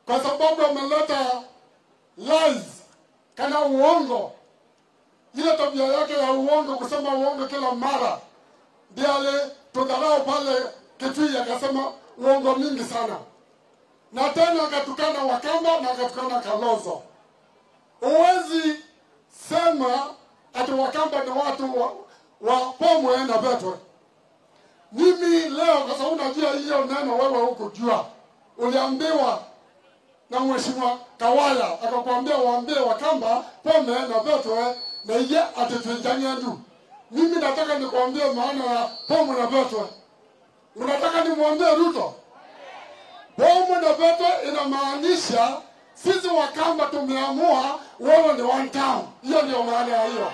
kwa sababu ameleta lies kana uongo. Ile tabia yake ya uongo, kusema uongo kila mara, ndiye tudharau pale Kitui akasema uongo mingi sana. Na tena akatukana Wakamba na akatukana Kalonzo. Uwezi sema ati Wakamba ni watu wa Pomwe na Betwe. Mimi leo kwa sababu najua hiyo neno wewe huko jua. Uliambiwa na Mheshimiwa Kawala akakwambia waambie Wakamba Pomwe na Betwe na yeye atatuijania ndu. Mimi nataka nikwambie maana ya Pomwe na Betwe. Unataka nimwambie Ruto? Pomwe na Betwe inamaanisha sisi Wakamba tumeamua wewe ni one town. Hiyo ndio maana ya hiyo.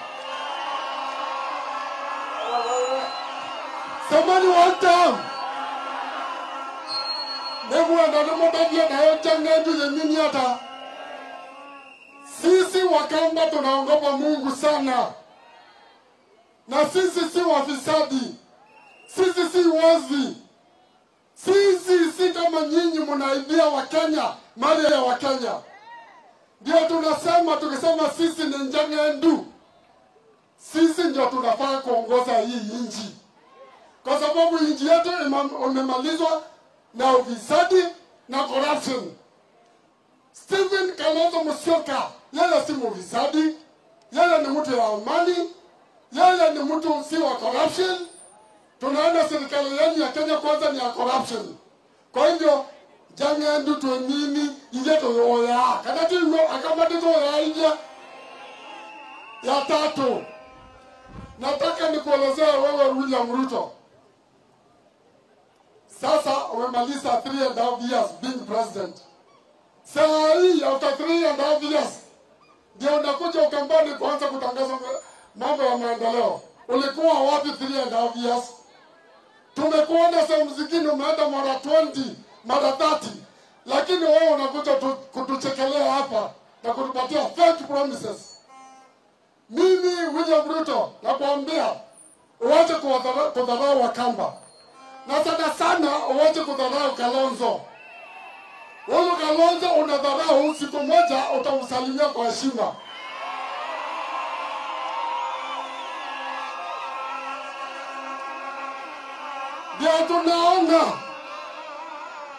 Semani one town. Nebu anda mtabia na yote ngendu ya nini hata. Sisi Wakamba tunaogopa Mungu sana. Na sisi si wafisadi. Sisi si wazi. Sisi si kama nyinyi mnaibia Wakenya, mali ya Wakenya. Ndio tunasema, tukisema sisi ni njangendu. Sisi ndio tunafaa kuongoza hii nchi. Kwa sababu nchi yetu imemalizwa na ufisadi na corruption. Stephen Kalonzo Musyoka, yeye si mufisadi, yeye ni mtu ya amani, yeye ni mtu si wa corruption. Tunaenda serikali yenu ya Kenya kwanza ni ya corruption. Kwa hivyo jangendu tu nini ijeto yoya. Kadati yo akamati to ya ya tatu. Nataka nikuelezea wewe William Ruto. Sasa umemaliza 3.5 years being president. Saa hii after 3.5 years ndio unakuja Ukambani kuanza kutangaza mambo ya maendeleo. Ulikuwa wapi 3.5 years? Tumekuona sehemu zingine umeenda mara 20, mara 30. Lakini wewe unakuja kutuchekelea hapa na kutupatia fake promises. Mimi William Ruto nakwambia uache kudharau Wakamba. Na sana uache kudharau Kalonzo. Wewe Kalonzo unadharau, siku moja utamsalimia kwa heshima. Ndio tunaona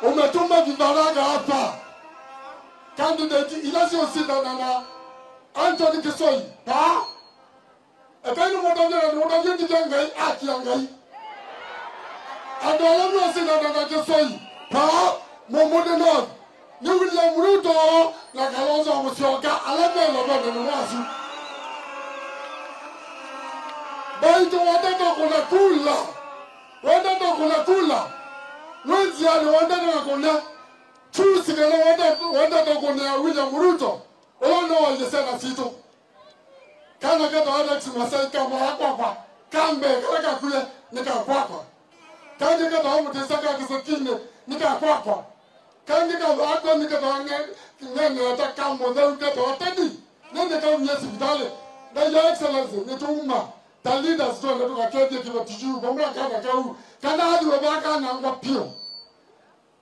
umetuma vibaraga hapa. Candidate Ilasio Sidana na Anthony Kisoi. Ha? Ekani mwadamia kijangai akiangai. Adolamo Sidana na Kisoi. Ha? Momode no. Ni William Ruto na Kalonzo Musyoka alame lobo ni wasu. Baito wadako kuna kula. Wadako kuna kula. Wenzi ali wadako kuna chusi kana wadako kuna William Ruto. Ono walisema sito. Kana kata Alex Masai kama kwa kambe kaka kule nikakwakwa. Kange kata hamu tesaka kisokine nikakwakwa. Kange kata akwa nikatanga ngene ata kamo ndio kata watani. Nende kama nyesi vitale. Na your excellency nituma. The leaders don't know what they give to you. Kana hadi wabaka na ngwa pio.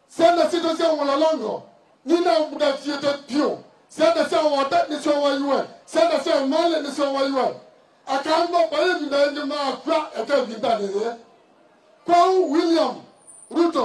Senda sito sia mwalalongo. Nina mudafieted pio. Senda sia wata ni sio waiwe. Senda sia male ni sio waiwe. Akamba pale vinaende maafra ete vindane. Kwa William Ruto.